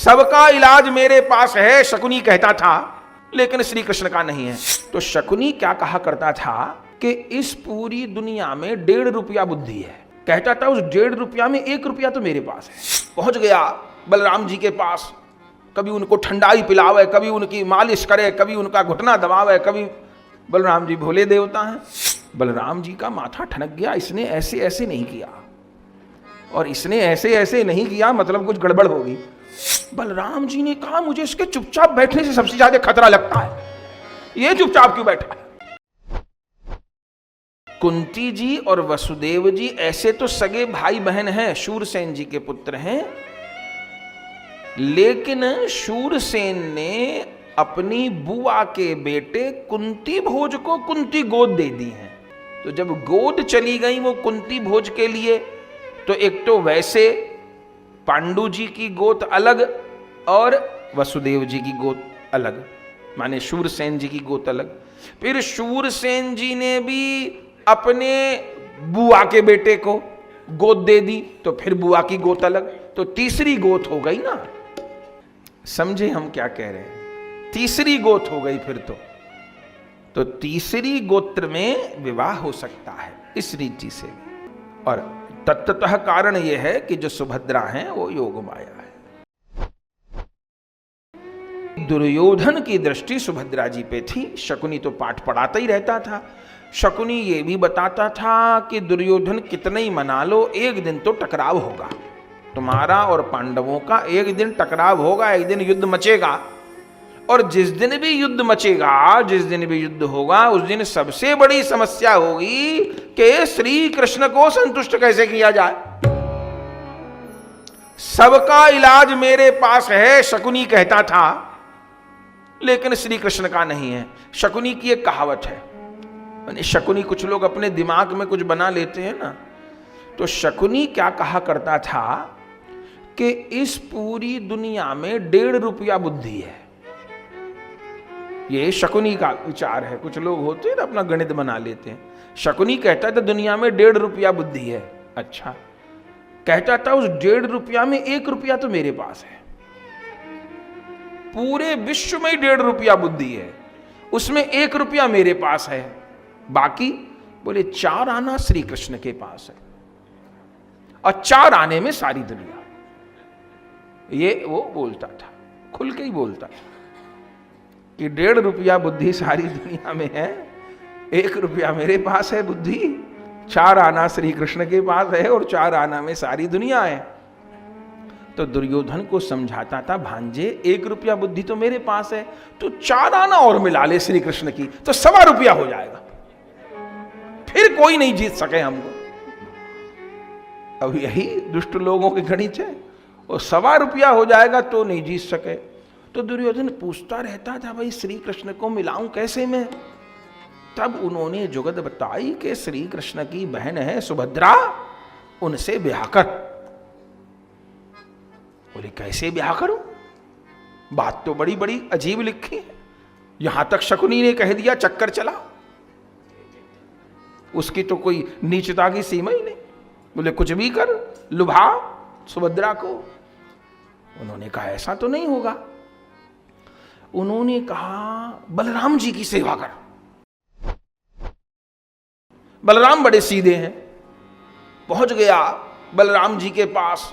सबका इलाज मेरे पास है, शकुनी कहता था, लेकिन श्री कृष्ण का नहीं है। तो शकुनी क्या कहा करता था कि इस पूरी दुनिया में 1.5 रुपया बुद्धि है। कहता था उस 1.5 रुपया में 1 रुपया तो मेरे पास है। पहुंच गया बलराम जी के पास, कभी उनको ठंडाई पिलावे, कभी उनकी मालिश करे, कभी उनका घुटना दबावे, कभी बलराम जी भोले देवता हैं। बलराम जी का माथा ठनक गया, इसने ऐसे ऐसे नहीं किया और इसने ऐसे ऐसे नहीं किया, मतलब कुछ गड़बड़ होगी। बलराम जी ने कहा मुझे इसके चुपचाप बैठने से सबसे ज्यादा खतरा लगता है, ये चुपचाप क्यों बैठा है। कुंती जी और वसुदेव जी ऐसे तो सगे भाई बहन हैं, शूरसेन जी के पुत्र हैं, लेकिन शूरसेन ने अपनी बुआ के बेटे कुंती भोज को कुंती गोद दे दी है। तो जब गोद चली गई वो कुंती भोज के लिए, तो एक तो वैसे पांडु जी की गोद अलग और वसुदेव जी की गोद अलग, माने शूरसेन जी की गोद अलग। फिर शूरसेन जी ने भी अपने बुआ के बेटे को गोद दे दी, तो फिर बुआ की गोद अलग, तो तीसरी गोद हो गई ना। समझे हम क्या कह रहे हैं? तीसरी गोत हो गई फिर तो तीसरी गोत्र में विवाह हो सकता है इस रीति से। और तत्वतः कारण यह है कि जो सुभद्रा हैं वो योग माया है। दुर्योधन की दृष्टि सुभद्रा जी पे थी। शकुनी तो पाठ पढ़ाता ही रहता था। शकुनी ये भी बताता था कि दुर्योधन कितने ही मना लो, एक दिन तो टकराव होगा, तुम्हारा और पांडवों का एक दिन टकराव होगा, एक दिन युद्ध मचेगा। और जिस दिन भी युद्ध मचेगा, जिस दिन भी युद्ध होगा, उस दिन सबसे बड़ी समस्या होगी कि श्री कृष्ण को संतुष्ट कैसे किया जाए। सबका इलाज मेरे पास है, शकुनी कहता था, लेकिन श्री कृष्ण का नहीं है। शकुनी की एक कहावत है, शकुनी कुछ लोग अपने दिमाग में कुछ बना लेते हैं ना, तो शकुनी क्या कहा करता था कि इस पूरी दुनिया में 1.5 रुपया बुद्धि है। ये शकुनी का विचार है। कुछ लोग होते हैं ना अपना गणित बना लेते हैं। शकुनी कहता था दुनिया में 1.5 रुपया बुद्धि है। अच्छा, कहता था उस 1.5 रुपया में 1 रुपया तो मेरे पास है। पूरे विश्व में 1.5 रुपया बुद्धि है, उसमें 1 रुपया मेरे पास है, बाकी बोले 4 आना श्री कृष्ण के पास है और 4 आने में सारी दुनिया। ये वो बोलता था, खुल के ही बोलता था कि 1.5 रुपया बुद्धि सारी दुनिया में है, 1 रुपया मेरे पास है बुद्धि, 4 आना श्री कृष्ण के पास है और 4 आना में सारी दुनिया है। तो दुर्योधन को समझाता था, भांजे 1 रुपया बुद्धि तो मेरे पास है, तो 4 आना और मिला ले श्री कृष्ण की, तो 1.25 रुपया हो जाएगा, फिर कोई नहीं जीत सके हमको। अब यही दुष्ट लोगों की गणित है, और 1.25 रुपया हो जाएगा तो नहीं जीत सके। तो दुर्योधन पूछता रहता था, भाई श्री कृष्ण को मिलाऊं कैसे मैं? तब उन्होंने जुगत बताई कि श्री कृष्ण की बहन है सुभद्रा, उनसे ब्याह कर। बोले कैसे ब्याह करूं? बात तो बड़ी बड़ी अजीब लिखी है। यहां तक शकुनी ने कह दिया चक्कर चला, उसकी तो कोई नीचता की सीमा ही नहीं। बोले कुछ भी कर, लुभा सुभद्रा को। उन्होंने कहा ऐसा तो नहीं होगा। उन्होंने कहा बलराम जी की सेवा कर। बलराम बड़े सीधे हैं। पहुंच गया बलराम जी के पास,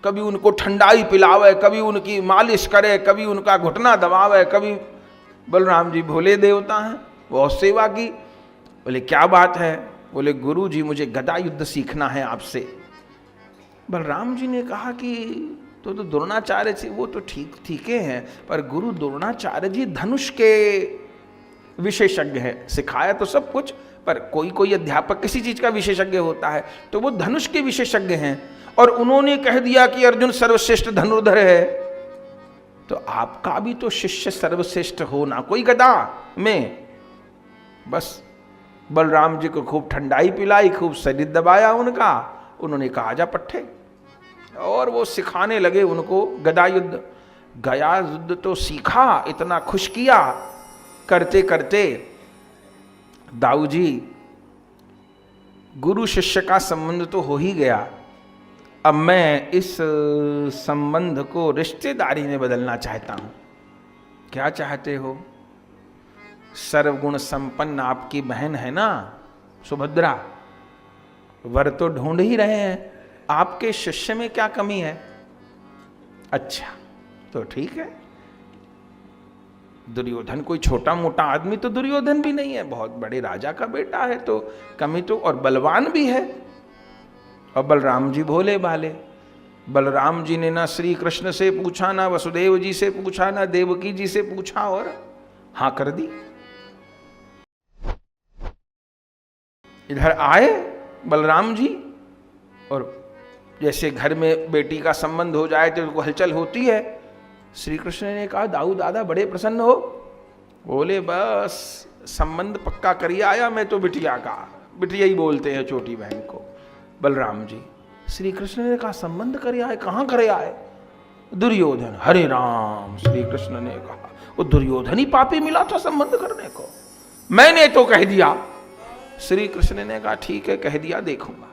कभी उनको ठंडाई पिलावे, कभी उनकी मालिश करे, कभी उनका घुटना दबावे, कभी बलराम जी भोले देवता हैं, बहुत सेवा की। बोले क्या बात है? बोले गुरु जी मुझे गदा युद्ध सीखना है आपसे। बलराम जी ने कहा कि तो द्रोणाचार्य जी वो तो ठीक हैं, पर गुरु द्रोणाचार्य जी धनुष के विशेषज्ञ हैं, सिखाया तो सब कुछ, पर कोई कोई अध्यापक किसी चीज का विशेषज्ञ होता है, तो वो धनुष के विशेषज्ञ हैं। और उन्होंने कह दिया कि अर्जुन सर्वश्रेष्ठ धनुर्धर है, तो आपका भी तो शिष्य सर्वश्रेष्ठ होना कोई गदा में। बस बलराम जी को खूब ठंडाई पिलाई, खूब शरीर दबाया उनका। उन्होंने कहा जा पट्टे, और वो सिखाने लगे उनको गदा युद्ध। गया युद्ध तो सीखा, इतना खुश किया, करते करते दाऊ जी गुरु शिष्य का संबंध तो हो ही गया, अब मैं इस संबंध को रिश्तेदारी में बदलना चाहता हूं। क्या चाहते हो? सर्वगुण संपन्न आपकी बहन है ना सुभद्रा, वर तो ढूंढ ही रहे हैं, आपके शिष्य में क्या कमी है? अच्छा तो ठीक है, दुर्योधन कोई छोटा मोटा आदमी तो दुर्योधन भी नहीं है, बहुत बड़े राजा का बेटा है, तो कमी तो, और बलवान भी है। और बलराम जी भोले भाले, बलराम जी ने ना श्री कृष्ण से पूछा, ना वसुदेव जी से पूछा, ना देवकी जी से पूछा, और हां कर दी। इधर आए बलराम जी, और जैसे घर में बेटी का संबंध हो जाए तो हलचल होती है। श्री कृष्ण ने कहा, दाऊ दादा बड़े प्रसन्न हो? बोले बस संबंध पक्का करिए आया मैं तो बिटिया का, बिटिया ही बोलते हैं छोटी बहन को। बलराम जी, श्री कृष्ण ने कहा संबंध करे आए? कहां करे आए? दुर्योधन। हरे राम, श्री कृष्ण ने कहा वो दुर्योधन ही पापी मिला था संबंध करने को, मैंने तो कह दिया। श्री कृष्ण ने कहा ठीक है कह दिया, देखूंगा।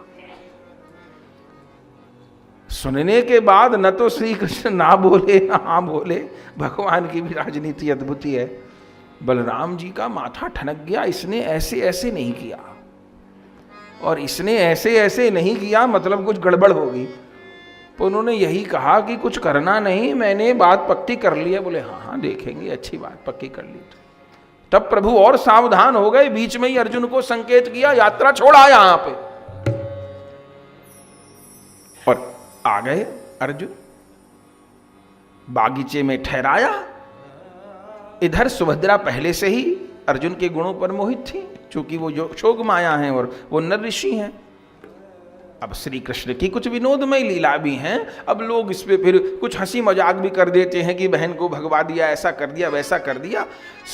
सुनने के बाद न तो श्री कृष्ण ना बोले ना हाँ बोले, भगवान की भी राजनीति अद्भुत है। बलराम जी का माथा ठनक गया, इसने ऐसे ऐसे नहीं किया, और इसने ऐसे ऐसे नहीं किया मतलब कुछ गड़बड़ होगी। तो उन्होंने यही कहा कि कुछ करना नहीं, मैंने बात पक्की कर ली है। बोले हाँ हाँ देखेंगे, अच्छी बात पक्की कर ली। तब प्रभु और सावधान हो गए, बीच में ही अर्जुन को संकेत किया, यात्रा छोड़ा यहां पे, और आ गए अर्जुन, बागीचे में ठहराया। इधर सुभद्रा पहले से ही अर्जुन के गुणों पर मोहित थी, चूंकि वो जो शोक माया हैं और वो नर ऋषि हैं। अब श्री कृष्ण की कुछ विनोदमय लीला भी हैं, अब लोग इस पे फिर कुछ हंसी मजाक भी कर देते हैं कि बहन को भगवा दिया, ऐसा कर दिया, वैसा कर दिया।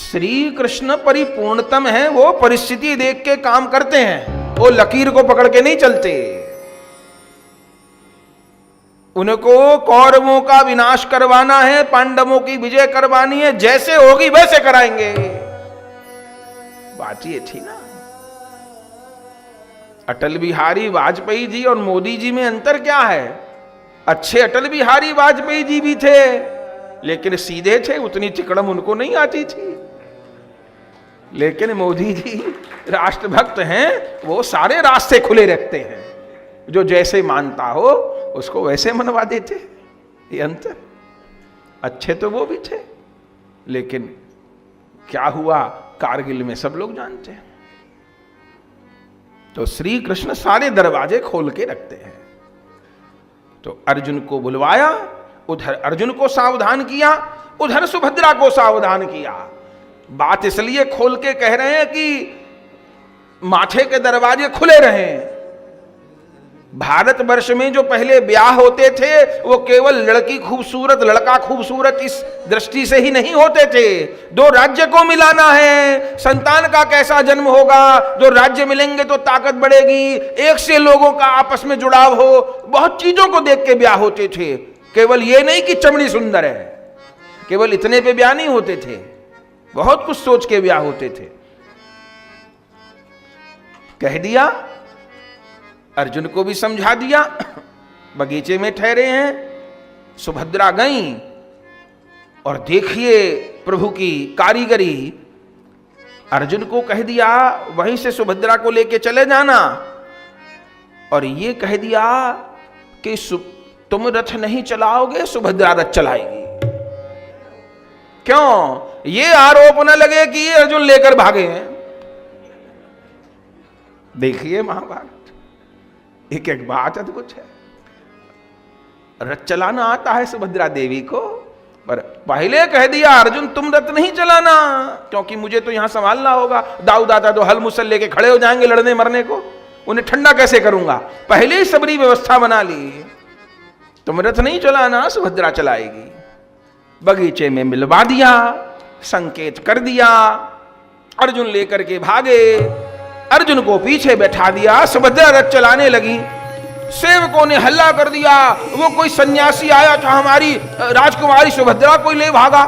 श्री कृष्ण परिपूर्णतम है, वो परिस्थिति देख के काम करते हैं, वो लकीर को पकड़ के नहीं चलते। उनको कौरवों का विनाश करवाना है, पांडवों की विजय करवानी है, जैसे होगी वैसे कराएंगे। बात ये थी ना। अटल बिहारी वाजपेयी जी और मोदी जी में अंतर क्या है? अच्छे अटल बिहारी वाजपेयी जी भी थे, लेकिन सीधे थे, उतनी चिकड़म उनको नहीं आती थी। लेकिन मोदी जी राष्ट्रभक्त हैं, वो सारे रास्ते खुले रखते हैं, जो जैसे मानता हो उसको वैसे मनवा देते। ये अंतर। अच्छे तो वो भी थे, लेकिन क्या हुआ कारगिल में सब लोग जानते हैं। तो श्री कृष्ण सारे दरवाजे खोल के रखते हैं। तो अर्जुन को बुलवाया, उधर अर्जुन को सावधान किया, उधर सुभद्रा को सावधान किया। बात इसलिए खोल के कह रहे हैं कि माथे के दरवाजे खुले रहें। भारतवर्ष में जो पहले ब्याह होते थे वो केवल लड़की खूबसूरत लड़का खूबसूरत इस दृष्टि से ही नहीं होते थे। दो राज्य को मिलाना है, संतान का कैसा जन्म होगा, दो राज्य मिलेंगे तो ताकत बढ़ेगी, एक से लोगों का आपस में जुड़ाव हो, बहुत चीजों को देख के ब्याह होते थे। केवल ये नहीं कि चमड़ी सुंदर है, केवल इतने पे ब्याह नहीं होते थे, बहुत कुछ सोच के ब्याह होते थे। कह दिया, अर्जुन को भी समझा दिया। बगीचे में ठहरे हैं, सुभद्रा गई, और देखिए प्रभु की कारीगरी। अर्जुन को कह दिया वहीं से सुभद्रा को लेके चले जाना, और ये कह दिया कि तुम रथ नहीं चलाओगे, सुभद्रा रथ चलाएगी। क्यों? ये आरोप न लगे कि ये अर्जुन लेकर भागे हैं। देखिए महाभारत, एक एक बात अद्भुत है। रथ चलाना आता है सुभद्रा देवी को, पर पहले कह दिया अर्जुन तुम रथ नहीं चलाना, क्योंकि मुझे तो यहां संभालना होगा। दाऊ दादा तो हल मुसल लेके खड़े हो जाएंगे लड़ने मरने को, उन्हें ठंडा कैसे करूंगा। पहले ही सबरी व्यवस्था बना ली, तुम रथ नहीं चलाना, सुभद्रा चलाएगी। बगीचे में मिलवा दिया, संकेत कर दिया, अर्जुन लेकर के भागे। अर्जुन को पीछे बैठा दिया, सुभद्रा रथ चलाने लगी। सेवकों ने हल्ला कर दिया, वो कोई सन्यासी आया था, हमारी राजकुमारी सुभद्रा कोई ले भागा।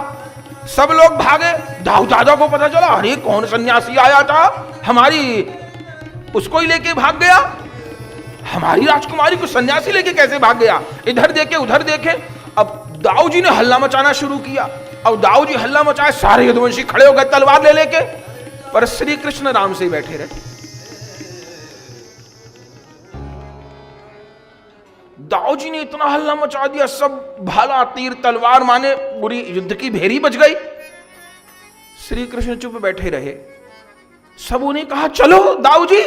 सब लोग भागे। दाऊ दादा को पता चला, अरे कौन सन्यासी आया था, हमारी उसको ही लेके भाग गया। हमारी राजकुमारी को सन्यासी लेके कैसे भाग गया? इधर देखे उधर देखे। अब दाऊ जी ने हल्ला मचाना शुरू किया। अब दाऊ जी हल्ला मचाए, सारे यदुवंशी खड़े हो गए तलवार ले लेके, पर श्री कृष्ण आराम से बैठे रहे। दाऊ जी ने इतना हल्ला मचा दिया, सब भाला तीर तलवार माने पूरी युद्ध की भेरी बज गई। श्री कृष्ण चुप बैठे रहे। सबों ने कहा चलो दाऊ जी,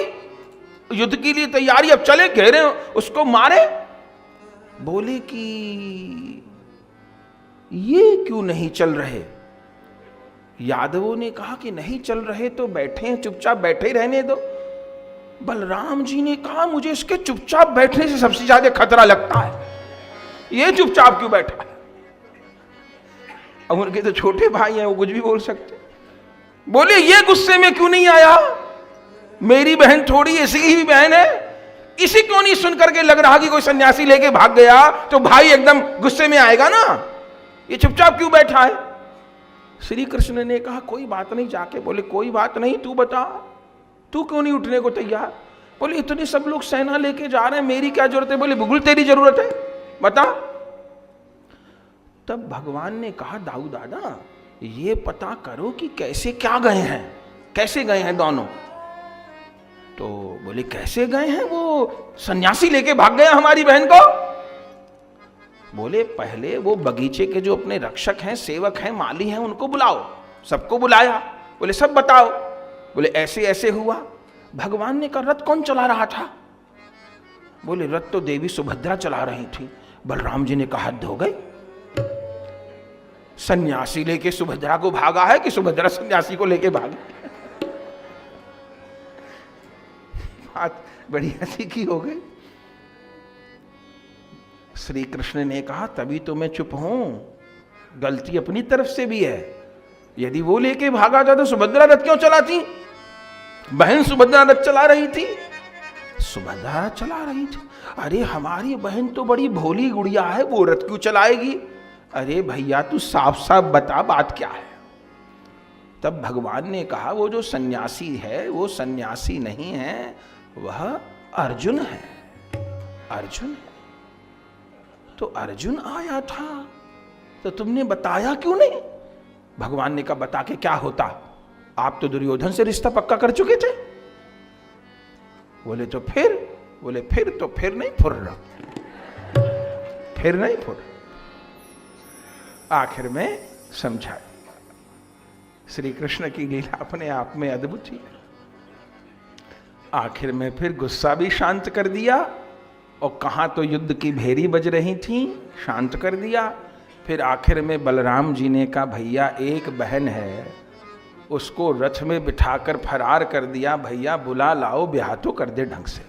युद्ध के लिए तैयारी, अब चले, घेरे उसको मारे। बोले कि ये क्यों नहीं चल रहे? यादवों ने कहा कि नहीं चल रहे तो बैठे हैं, चुपचाप बैठे ही रहने दो। बलराम जी ने कहा मुझे इसके चुपचाप बैठने से सबसे ज्यादा खतरा लगता है, ये चुपचाप क्यों बैठा है? अब उनके तो छोटे भाई हैं, वो कुछ भी बोल सकते। बोले ये गुस्से में क्यों नहीं आया? मेरी बहन थोड़ी, इसी की बहन है, इसी क्यों नहीं सुन करके लग रहा कि कोई सन्यासी लेके भाग गया तो भाई एकदम गुस्से में आएगा ना, ये चुपचाप क्यों बैठा है? श्री कृष्ण ने कहा कोई बात नहीं। जाके बोले कोई बात नहीं, तू बता, तू क्यों नहीं उठने को तैयार? बोले इतने सब लोग सेना लेके जा रहे हैं, मेरी क्या जरूरत है? बोले बिल्कुल तेरी जरूरत है, बता। तब भगवान ने कहा दाऊ दादा ये पता करो कि कैसे क्या गए हैं, कैसे गए हैं दोनों। तो बोले कैसे गए हैं? वो सन्यासी लेके भाग गया हमारी बहन को। बोले पहले वो बगीचे के जो अपने रक्षक हैं, सेवक हैं, माली हैं, उनको बुलाओ। सबको बुलाया। बोले सब बताओ। बोले ऐसे ऐसे हुआ। भगवान ने कहा रथ कौन चला रहा था? बोले रथ तो देवी सुभद्रा चला रही थी। बलराम जी ने कहा हद हो गई, सन्यासी लेके सुभद्रा को भागा है कि सुभद्रा सन्यासी को लेके भागी? बात बड़ी हंसी की हो गई। श्री कृष्ण ने कहा तभी तो मैं चुप हूं, गलती अपनी तरफ से भी है। यदि वो लेके भागा था तो सुभद्रा रथ क्यों चलाती? बहन सुभद्रा रथ चला रही थी, सुभद्रा चला रही थी। अरे हमारी बहन तो बड़ी भोली गुड़िया है, वो रथ क्यों चलाएगी? अरे भैया तू साफ साफ बता बात क्या है। तब भगवान ने कहा वो जो सन्यासी है वो सन्यासी नहीं है, वह अर्जुन है, अर्जुन है। तो अर्जुन आया था तो तुमने बताया क्यों नहीं? भगवान ने कहा बता के क्या होता, आप तो दुर्योधन से रिश्ता पक्का कर चुके थे। बोले तो फिर? बोले फिर तो फिर नहीं फुर रहा, फिर नहीं फुर। आखिर में समझा। श्री कृष्ण की लीला अपने आप में अद्भुत ही है। आखिर में फिर गुस्सा भी शांत कर दिया, और कहाँ तो युद्ध की भेरी बज रही थी, शांत कर दिया। फिर आखिर में बलराम जी ने कहा भैया एक बहन है, उसको रथ में बिठाकर फरार कर दिया, भैया बुला लाओ, ब्याह तो कर दे ढंग से।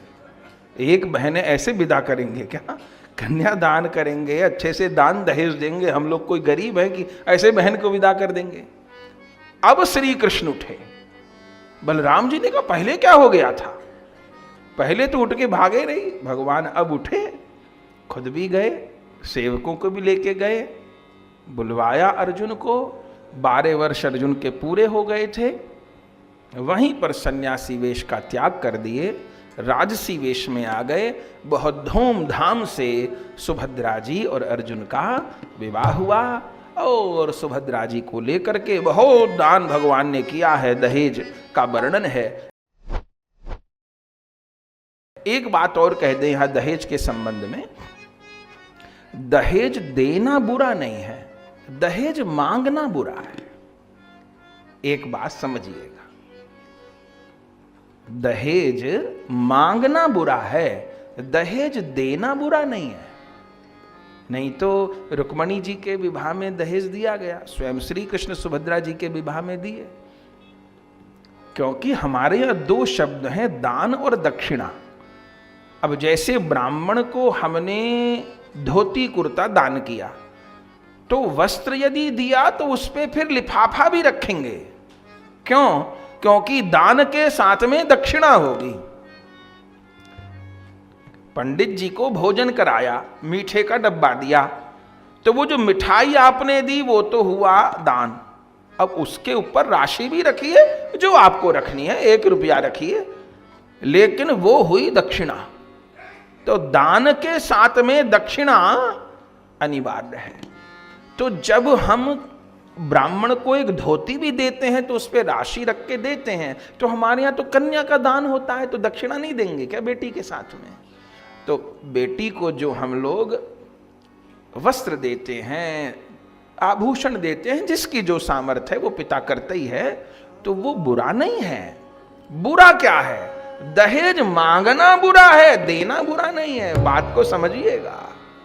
एक बहन है, ऐसे विदा करेंगे क्या? कन्या दान करेंगे, अच्छे से दान दहेज देंगे, हम लोग कोई गरीब है कि ऐसे बहन को विदा कर देंगे? अब श्री कृष्ण उठे। बलराम जी ने कहा पहले क्या हो गया था? पहले तो उठ के भागे रही। भगवान अब उठे, खुद भी गए, सेवकों को भी लेके गए, बुलवाया अर्जुन को। 12 वर्ष अर्जुन के पूरे हो गए थे। वहीं पर सन्यासी वेश का त्याग कर दिए, राजसी वेश में आ गए। बहुत धूमधाम से सुभद्रा जी और अर्जुन का विवाह हुआ, और सुभद्रा जी को लेकर के बहुत दान भगवान ने किया है, दहेज का वर्णन है। एक बात और कह दें यहां दहेज के संबंध में, दहेज देना बुरा नहीं है, दहेज मांगना बुरा है। एक बात समझिएगा, दहेज मांगना बुरा है, दहेज देना बुरा नहीं है। नहीं तो रुक्मणी जी के विवाह में दहेज दिया गया, स्वयं श्री कृष्ण सुभद्रा जी के विवाह में दिए। क्योंकि हमारे यहां 2 शब्द हैं, दान और दक्षिणा। अब जैसे ब्राह्मण को हमने धोती कुर्ता दान किया, तो वस्त्र यदि दिया तो उस पे फिर लिफाफा भी रखेंगे। क्यों? क्योंकि दान के साथ में दक्षिणा होगी। पंडित जी को भोजन कराया, मीठे का डब्बा दिया, तो वो जो मिठाई आपने दी वो तो हुआ दान। अब उसके ऊपर राशि भी रखिए जो आपको रखनी है, 1 रुपया रखिए, लेकिन वो हुई दक्षिणा। तो दान के साथ में दक्षिणा अनिवार्य है। तो जब हम ब्राह्मण को एक धोती भी देते हैं तो उस पर राशि रख के देते हैं, तो हमारे यहाँ तो कन्या का दान होता है, तो दक्षिणा नहीं देंगे क्या बेटी के साथ में? तो बेटी को जो हम लोग वस्त्र देते हैं, आभूषण देते हैं, जिसकी जो सामर्थ्य है वो पिता करता ही है, तो वो बुरा नहीं है। बुरा क्या है? दहेज मांगना बुरा है, देना बुरा नहीं है। बात को समझिएगा।